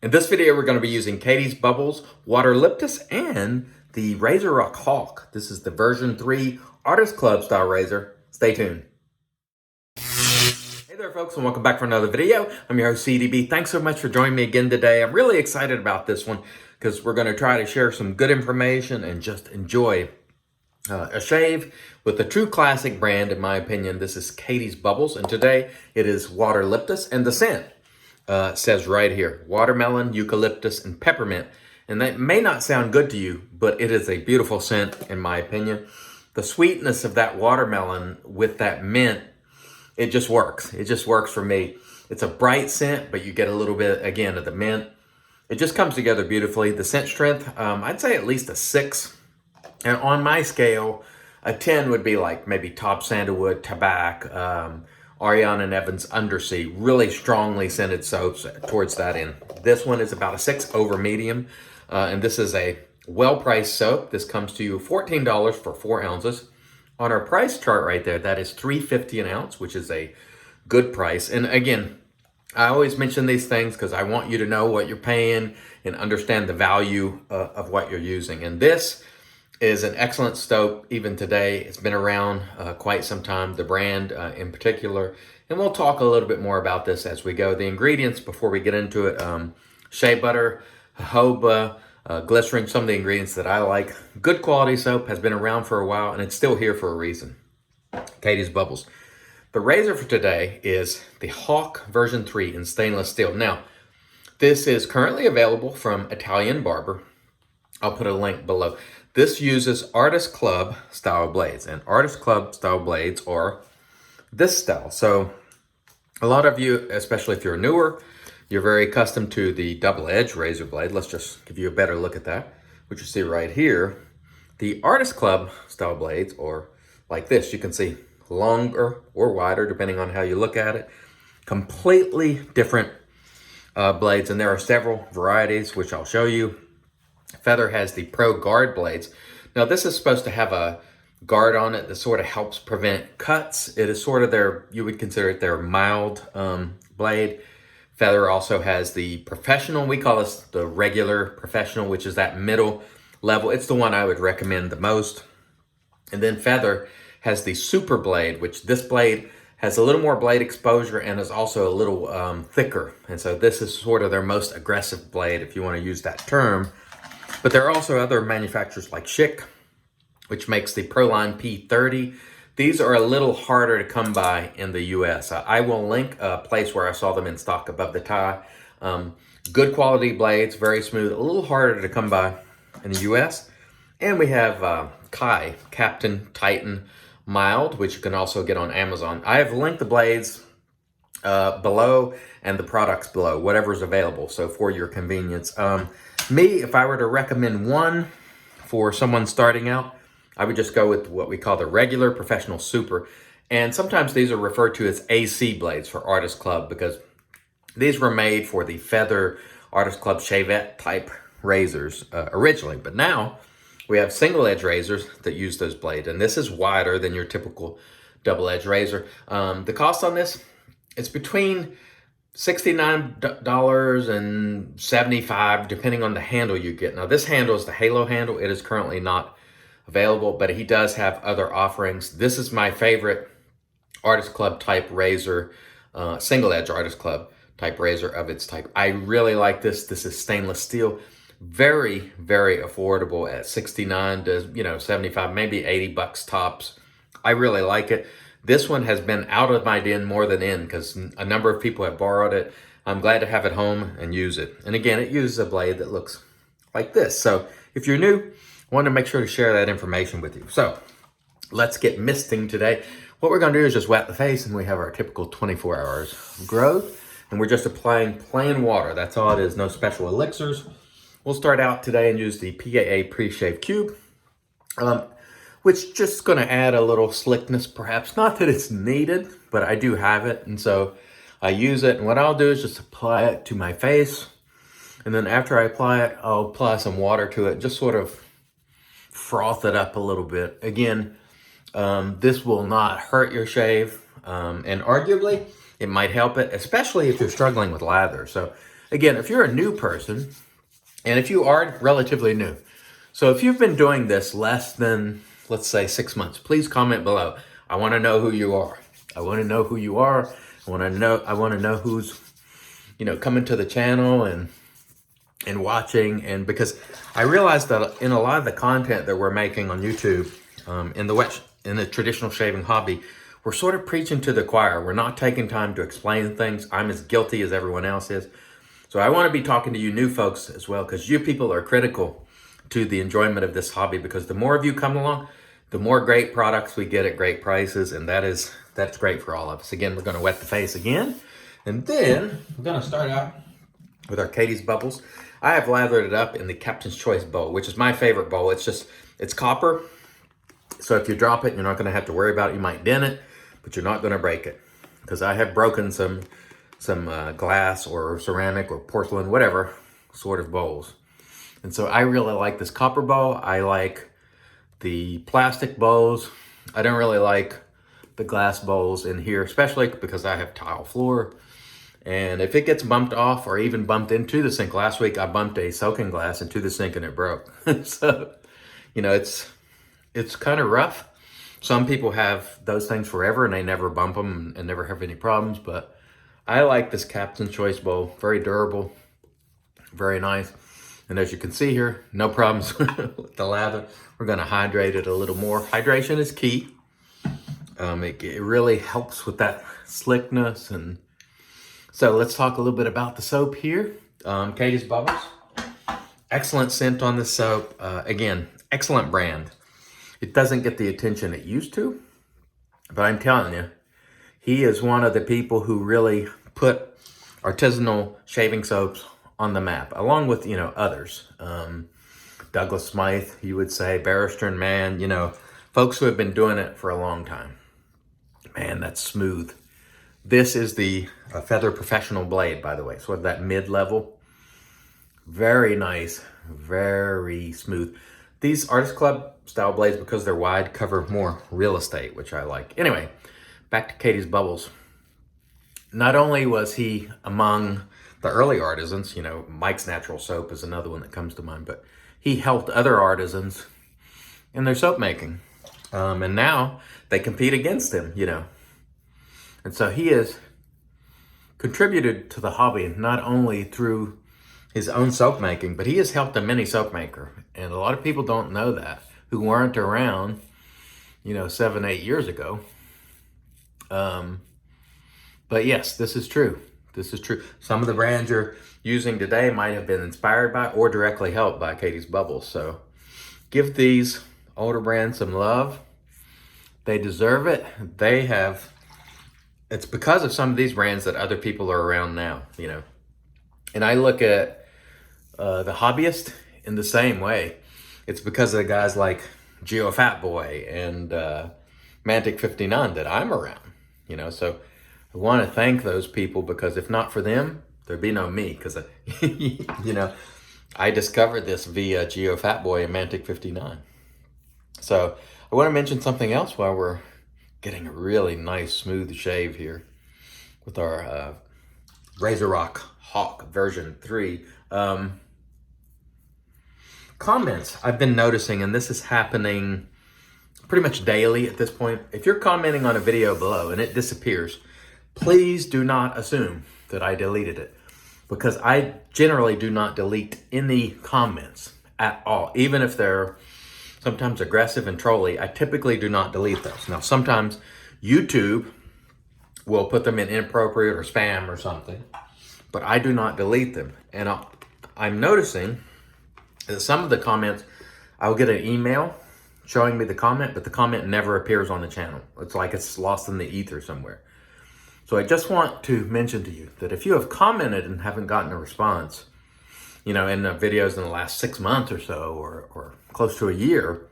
In this video, we're going to be using Catie's Bubbles, Waterlyptus, and the RazoRock Hawk. This is the version 3 Artist Club style razor. Stay tuned. Hey there folks, and welcome back for another video. I'm your host CDB. Thanks so much for joining me again today. I'm really excited about this one because we're going to try to share some good information and just enjoy a shave with a true classic brand. In my opinion, this is Catie's Bubbles, and today it is Waterlyptus, and the scent says right here, watermelon, eucalyptus, and peppermint. And that may not sound good to you, but it is a beautiful scent in my opinion. The sweetness of that watermelon with that mint, it just works. It just works for me. It's a bright scent, but you get a little bit, again, of the mint. It just comes together beautifully. The scent strength, I'd say at least a 6. And on my scale, a 10 would be like maybe Top Sandalwood, Tabac, Ariana and Evans Undersea, really strongly scented soaps towards that end. This one is about a 6 over medium, and this is a well-priced soap. This comes to you $14 for 4 ounces. On our price chart right there, that is $3.50 an ounce, which is a good price. And again, I always mention these things because I want you to know what you're paying and understand the value of what you're using. And this is an excellent soap even today. It's been around quite some time, the brand in particular. And we'll talk a little bit more about this as we go. The ingredients before we get into it, shea butter, jojoba, glycerin, some of the ingredients that I like. Good quality soap, has been around for a while, and it's still here for a reason. Catie's Bubbles. The razor for today is the Hawk version 3 in stainless steel. Now, this is currently available from Italian Barber. I'll put a link below. This uses Artist Club style blades, and Artist Club style blades are this style. So a lot of you, especially if you're newer, you're very accustomed to the double-edged razor blade. Let's just give you a better look at that, which you see right here. The Artist Club style blades are like this. You can see longer or wider, depending on how you look at it. Completely different blades, and there are several varieties, which I'll show you. Feather has the Pro Guard blades. Now this is supposed to have a guard on it that sort of helps prevent cuts. It is sort of their, you would consider it their mild blade. Feather also has the Professional. We call this the regular Professional, which is that middle level. It's the one I would recommend the most. And then Feather has the Super blade, which this blade has a little more blade exposure and is also a little thicker. And so this is sort of their most aggressive blade, if you want to use that term. But there are also other manufacturers like Schick, which makes the Proline P30. These are a little harder to come by in the US. I will link a place where I saw them in stock above the tie. Good quality blades, very smooth, a little harder to come by in the US. And we have Captain Titan Mild, which you can also get on Amazon. I have linked the blades below and the products below, whatever's available, so for your convenience. Me, if I were to recommend one for someone starting out, I would just go with what we call the regular Professional Super. And sometimes these are referred to as AC blades for Artist Club because these were made for the Feather Artist Club Shavette type razors originally. But now we have single edge razors that use those blades. And this is wider than your typical double edge razor. The cost on this, it's between $69 and $75, depending on the handle you get. Now this handle is the Halo handle. It is currently not available, but he does have other offerings. This is my favorite Artist Club type razor, single edge Artist Club type razor of its type. I really like this. This is stainless steel. Very, very affordable at 69 to 75, maybe 80 bucks tops. I really like it. This one has been out of my den more than in because a number of people have borrowed it. I'm glad to have it home and use it. And again, it uses a blade that looks like this. So if you're new, I want to make sure to share that information with you. So let's get misting today. What we're going to do is just wet the face, and we have our typical 24 hours of growth. And we're just applying plain water. That's all it is, no special elixirs. We'll start out today and use the PAA Pre-Shave Cube. Which just going to add a little slickness, perhaps. Not that it's needed, but I do have it, and so I use it. And what I'll do is just apply it to my face, and then after I apply it, I'll apply some water to it, just sort of froth it up a little bit. Again, this will not hurt your shave, and arguably, it might help it, especially if you're struggling with lather. So again, if you're a new person, and if you are relatively new, so if you've been doing this less than, let's say, 6 months, please comment below. I want to know who you are. I want to know who you are. I want to know who's, coming to the channel and watching. And because I realized that in a lot of the content that we're making on YouTube, in the traditional shaving hobby, we're sort of preaching to the choir. We're not taking time to explain things. I'm as guilty as everyone else is. So I want to be talking to you new folks as well, because you people are critical to the enjoyment of this hobby, because the more of you come along, the more great products we get at great prices, and that's great for all of us. Again, we're going to wet the face again, and then we're going to start out with our Catie's Bubbles. I have lathered it up in the Captain's Choice bowl, which is my favorite bowl. It's copper, so if you drop it, you're not going to have to worry about it. You might dent it, but you're not going to break it, because I have broken some glass or ceramic or porcelain, whatever sort of bowls. And so I really like this copper bowl. I like the plastic bowls. I don't really like the glass bowls in here, especially because I have tile floor. And if it gets bumped off or even bumped into the sink, last week I bumped a soaking glass into the sink and it broke. So, it's kind of rough. Some people have those things forever and they never bump them and never have any problems, but I like this Captain's Choice bowl. Very durable, very nice. And as you can see here, no problems with the lather. We're going to hydrate it a little more. Hydration is key. It really helps with that slickness. And so let's talk a little bit about the soap here. Catie's Bubbles. Excellent scent on the soap. Again, excellent brand. It doesn't get the attention it used to, but I'm telling you, he is one of the people who really put artisanal shaving soaps on the map, along with, others. Douglas Smythe, you would say, Barrister and Mann, folks who have been doing it for a long time. Man, that's smooth. This is the Feather Professional blade, by the way. So that mid-level, very nice, very smooth. These Artist Club style blades, because they're wide, cover more real estate, which I like. Anyway, back to Catie's Bubbles. Not only was he among the early artisans, Mike's Natural Soap is another one that comes to mind, but he helped other artisans in their soap making. And now they compete against him, And so he has contributed to the hobby, not only through his own soap making, but he has helped a mini soap maker. And a lot of people don't know that, who weren't around, 7, 8 years ago. But yes, this is true. This is true. Some of the brands you're using today might have been inspired by or directly helped by Catie's Bubbles. So give these older brands some love. They deserve it. It's because of some of these brands that other people are around now, And I look at the hobbyist in the same way. It's because of the guys like Geo Fat Boy and Mantic 59 that I'm around, So I want to thank those people, because if not for them, there'd be no me. Because, I discovered this via Geo Fat Boy and Mantic 59. So I want to mention something else while we're getting a really nice smooth shave here with our RazoRock Hawk version 3. Comments I've been noticing, and this is happening pretty much daily at this point. If you're commenting on a video below and it disappears, please do not assume that I deleted it, because I generally do not delete any comments at all. Even if they're sometimes aggressive and trolly, I typically do not delete those. Now, sometimes YouTube will put them in inappropriate or spam or something, but I do not delete them. And I'm noticing that some of the comments, I will get an email showing me the comment, but the comment never appears on the channel. It's like it's lost in the ether somewhere. So I just want to mention to you that if you have commented and haven't gotten a response, in the videos in the last 6 months or so, or close to a year,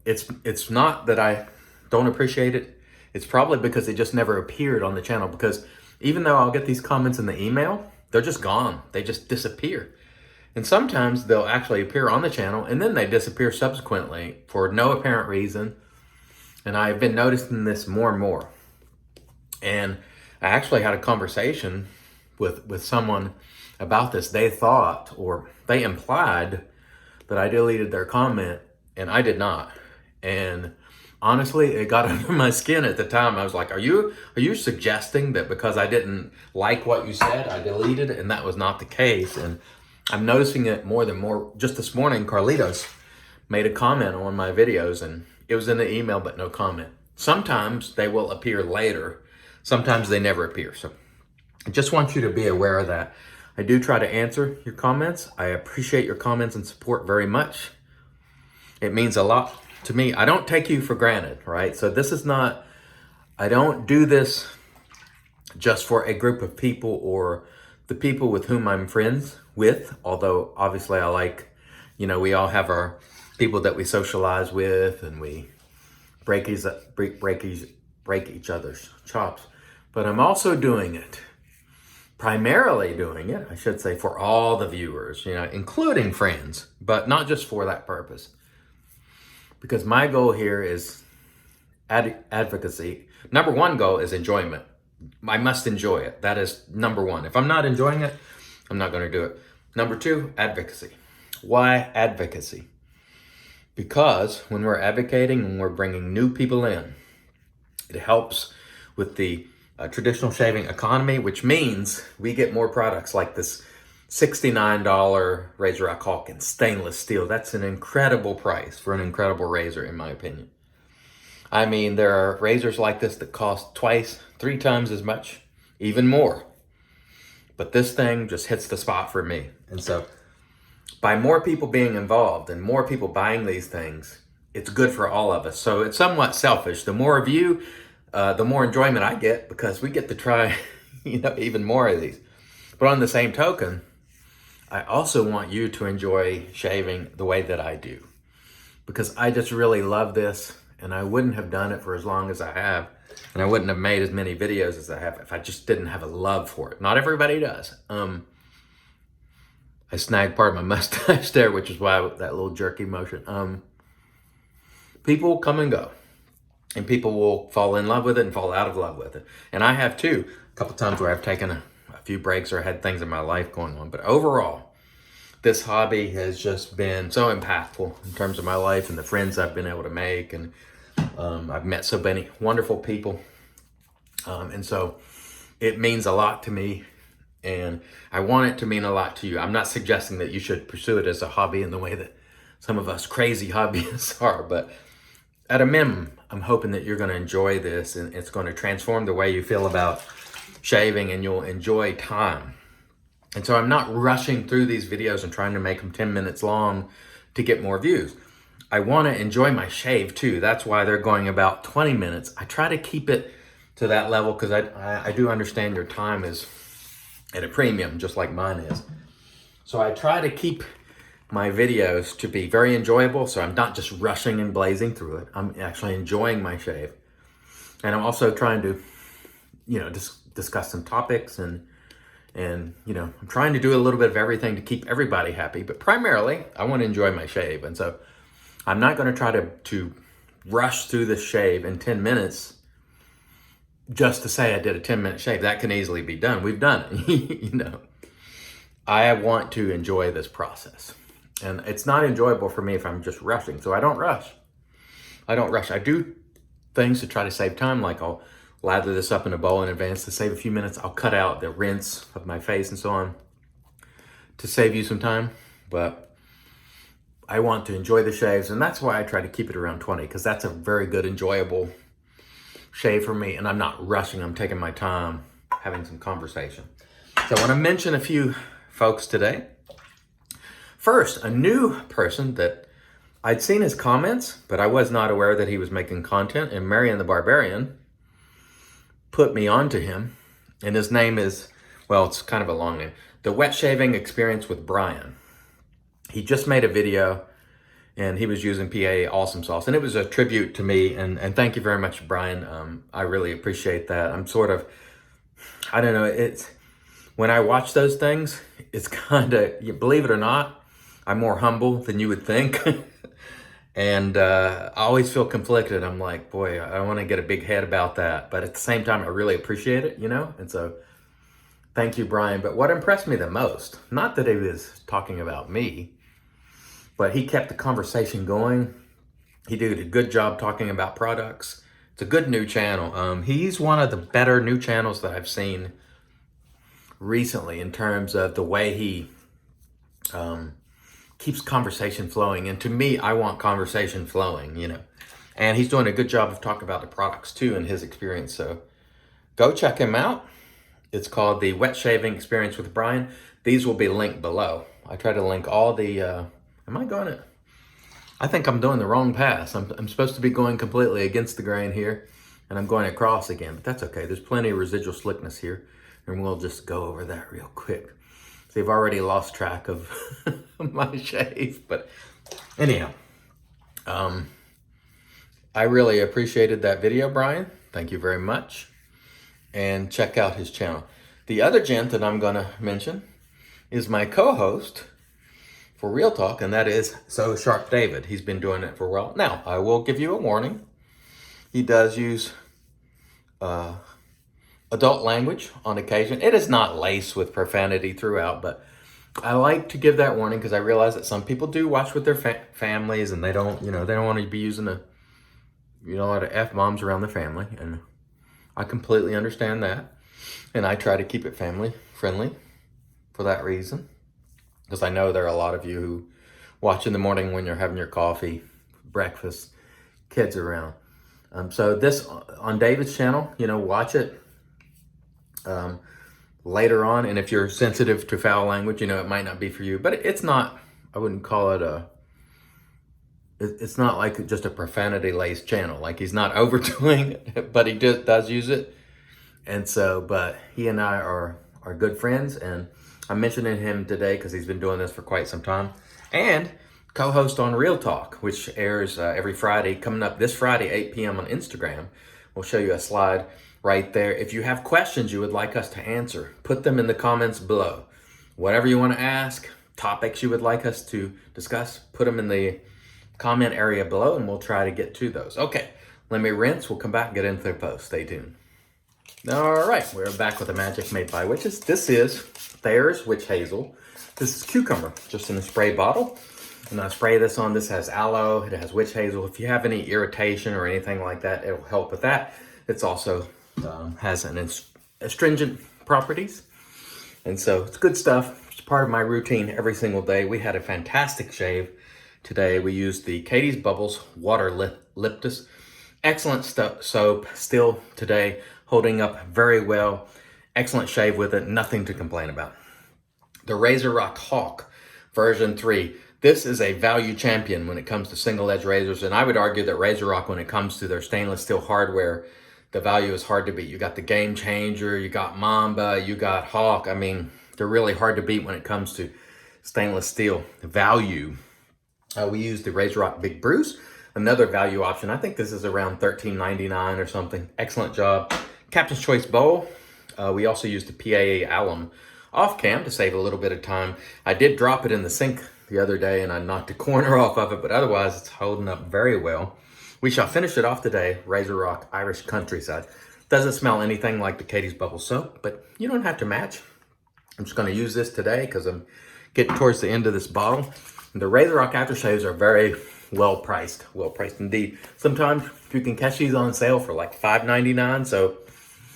it's not that I don't appreciate it. It's probably because it just never appeared on the channel, because even though I'll get these comments in the email, they're just gone. They just disappear. And sometimes they'll actually appear on the channel and then they disappear subsequently for no apparent reason. And I've been noticing this more and more. And I actually had a conversation with someone about this. They thought, or they implied, that I deleted their comment, and I did not. And honestly, it got under my skin at the time. I was like, are you suggesting that because I didn't like what you said, I deleted it? And that was not the case. And I'm noticing it more. Just this morning, Carlitos made a comment on my videos, and it was in the email, but no comment. Sometimes they will appear later. Sometimes they never appear. So I just want you to be aware of that. I do try to answer your comments. I appreciate your comments and support very much. It means a lot to me. I don't take you for granted, right? So this is not, I don't do this just for a group of people or the people with whom I'm friends with, although obviously I like, we all have our people that we socialize with, and we break each other's chops. But I'm also primarily doing it, I should say, for all the viewers, including friends, but not just for that purpose. Because my goal here is advocacy. Number one goal is enjoyment. I must enjoy it. That is number one. If I'm not enjoying it, I'm not going to do it. Number two, advocacy. Why advocacy? Because when we're advocating and we're bringing new people in, it helps with the traditional shaving economy, which means we get more products like this $69 RazoRock Hawk in stainless steel. That's an incredible price for an incredible razor, in my opinion. I mean, there are razors like this that cost twice, 3 times as much, even more. But this thing just hits the spot for me. And so by more people being involved and more people buying these things, it's good for all of us. So it's somewhat selfish. The more of you, the more enjoyment I get, because we get to try, even more of these. But on the same token, I also want you to enjoy shaving the way that I do, because I just really love this, and I wouldn't have done it for as long as I have, and I wouldn't have made as many videos as I have if I just didn't have a love for it. Not everybody does. I snagged part of my mustache there, which is why that little jerky motion. People come and go, and people will fall in love with it and fall out of love with it. And I have too, a couple times where I've taken a few breaks or had things in my life going on. But overall, this hobby has just been so impactful in terms of my life and the friends I've been able to make. And I've met so many wonderful people. And so it means a lot to me. And I want it to mean a lot to you. I'm not suggesting that you should pursue it as a hobby in the way that some of us crazy hobbyists are. But at a minimum, I'm hoping that you're going to enjoy this, and it's going to transform the way you feel about shaving, and you'll enjoy time. And so I'm not rushing through these videos and trying to make them 10 minutes long to get more views. I want to enjoy my shave too. That's why they're going about 20 minutes. I try to keep it to that level because I do understand your time is at a premium, just like mine is. So I try to keep my videos to be very enjoyable, so I'm not just rushing and blazing through it. I'm actually enjoying my shave. And I'm also trying to, discuss some topics, and I'm trying to do a little bit of everything to keep everybody happy, but primarily I want to enjoy my shave. And so I'm not going to try to rush through the shave in 10 minutes just to say I did a 10-minute shave. That can easily be done. We've done it. I want to enjoy this process. And it's not enjoyable for me if I'm just rushing. So I don't rush. I do things to try to save time, like I'll lather this up in a bowl in advance to save a few minutes. I'll cut out the rinse of my face and so on to save you some time. But I want to enjoy the shaves, and that's why I try to keep it around 20, because that's a very good, enjoyable shave for me. And I'm not rushing. I'm taking my time, having some conversation. So I want to mention a few folks today. First, a new person that I'd seen his comments, but I was not aware that he was making content, and Marion the Barbarian put me onto him. And his name is, it's kind of a long name, The Wet Shaving Experience with Brian. He just made a video, and he was using PA Awesome Sauce, and it was a tribute to me, and thank you very much, Brian. I really appreciate that. I'm sort of, I don't know, it's, when I watch those things, it's kind of, you believe it or not, I'm more humble than you would think. And I always feel conflicted. I'm like, boy, I don't want to get a big head about that. But at the same time, I really appreciate it, And so Thank you, Brian. But what impressed me the most, not that he was talking about me, but he kept the conversation going. He did a good job talking about products. It's a good new channel. He's one of the better new channels that I've seen recently in terms of the way he keeps conversation flowing. And to me, I want conversation flowing, you know. And he's doing a good job of talking about the products too in his experience. So go check him out. It's called the Wet Shaving Experience with Brian. These will be linked below. I try to link all the, I think I'm doing the wrong pass. I'm supposed to be going completely against the grain here, and I'm going across again, but that's okay. There's plenty of residual slickness here, and we'll just go over that real quick. So you've already lost track of my shave, but anyhow, I really appreciated that video, Brian. Thank you very much. And check out his channel. The other gent that I'm gonna mention is my co-host for Real Talk, and that is So Sharp David. He's been doing it for a while. Now, I will give you a warning. He does use adult language on occasion. It is not laced with profanity throughout, but I like to give that warning because I realize that some people do watch with their families, and they don't want to be using a lot of F-bombs around their family, and I completely understand that. And I try to keep it family friendly for that reason, because I know there are a lot of you who watch in the morning when you're having your coffee, breakfast, kids around. So this on David's channel, watch it later on. And if you're sensitive to foul language, it might not be for you, but it's not, I wouldn't call it it's not like just a profanity-laced channel. Like, he's not overdoing it, but he does use it. And so, but he and I are good friends, and I'm mentioning him today because he's been doing this for quite some time. And co-host on Real Talk, which airs every Friday, coming up this Friday, 8 p.m. on Instagram. We'll show you a slide right there. If you have questions you would like us to answer, put them in the comments below. Whatever you want to ask, topics you would like us to discuss, put them in the comment area below, and we'll try to get to those. Okay, let me rinse. We'll come back and get into the post. Stay tuned. All right, we're back with the magic made by witches. This is Thayer's Witch Hazel. This is cucumber, just in a spray bottle. And I spray this on. This has aloe. It has witch hazel. If you have any irritation or anything like that, it'll help with that. It's also has an astringent properties. And so it's good stuff. It's part of my routine every single day. We had a fantastic shave today. We used the Catie's Bubbles Waterlyptus. Excellent soap still today, holding up very well. Excellent shave with it, nothing to complain about. The RazoRock Hawk version 3. This is a value champion when it comes to single edge razors, and I would argue that RazoRock, when it comes to their stainless steel hardware, the value is hard to beat. You got the Game Changer, you got Mamba, you got Hawk. I mean, they're really hard to beat when it comes to stainless steel value. We use the RazoRock Big Bruce, another value option. I think this is around $13.99 or something. Excellent job. Captain's Choice Bowl. We also used the PAA alum off cam to save a little bit of time. I did drop it in the sink the other day and I knocked a corner off of it, but otherwise it's holding up very well. We shall finish it off today. RazoRock Irish Countryside. Doesn't smell anything like the Catie's Bubble soap, but you don't have to match. I'm just going to use this today because I'm getting towards the end of this bottle. The RazoRock aftershaves are very well priced indeed. Sometimes you can catch these on sale for like $5.99. So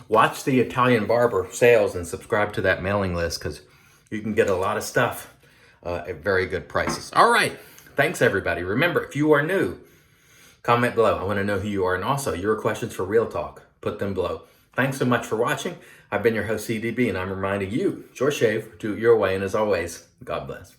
watch the Italian Barber sales and subscribe to that mailing list because you can get a lot of stuff at very good prices. All right. Thanks, everybody. Remember, if you are new, comment below. I want to know who you are. And also, your questions for Real Talk, put them below. Thanks so much for watching. I've been your host, CDB, and I'm reminding you, it's your shave, do it your way. And as always, God bless.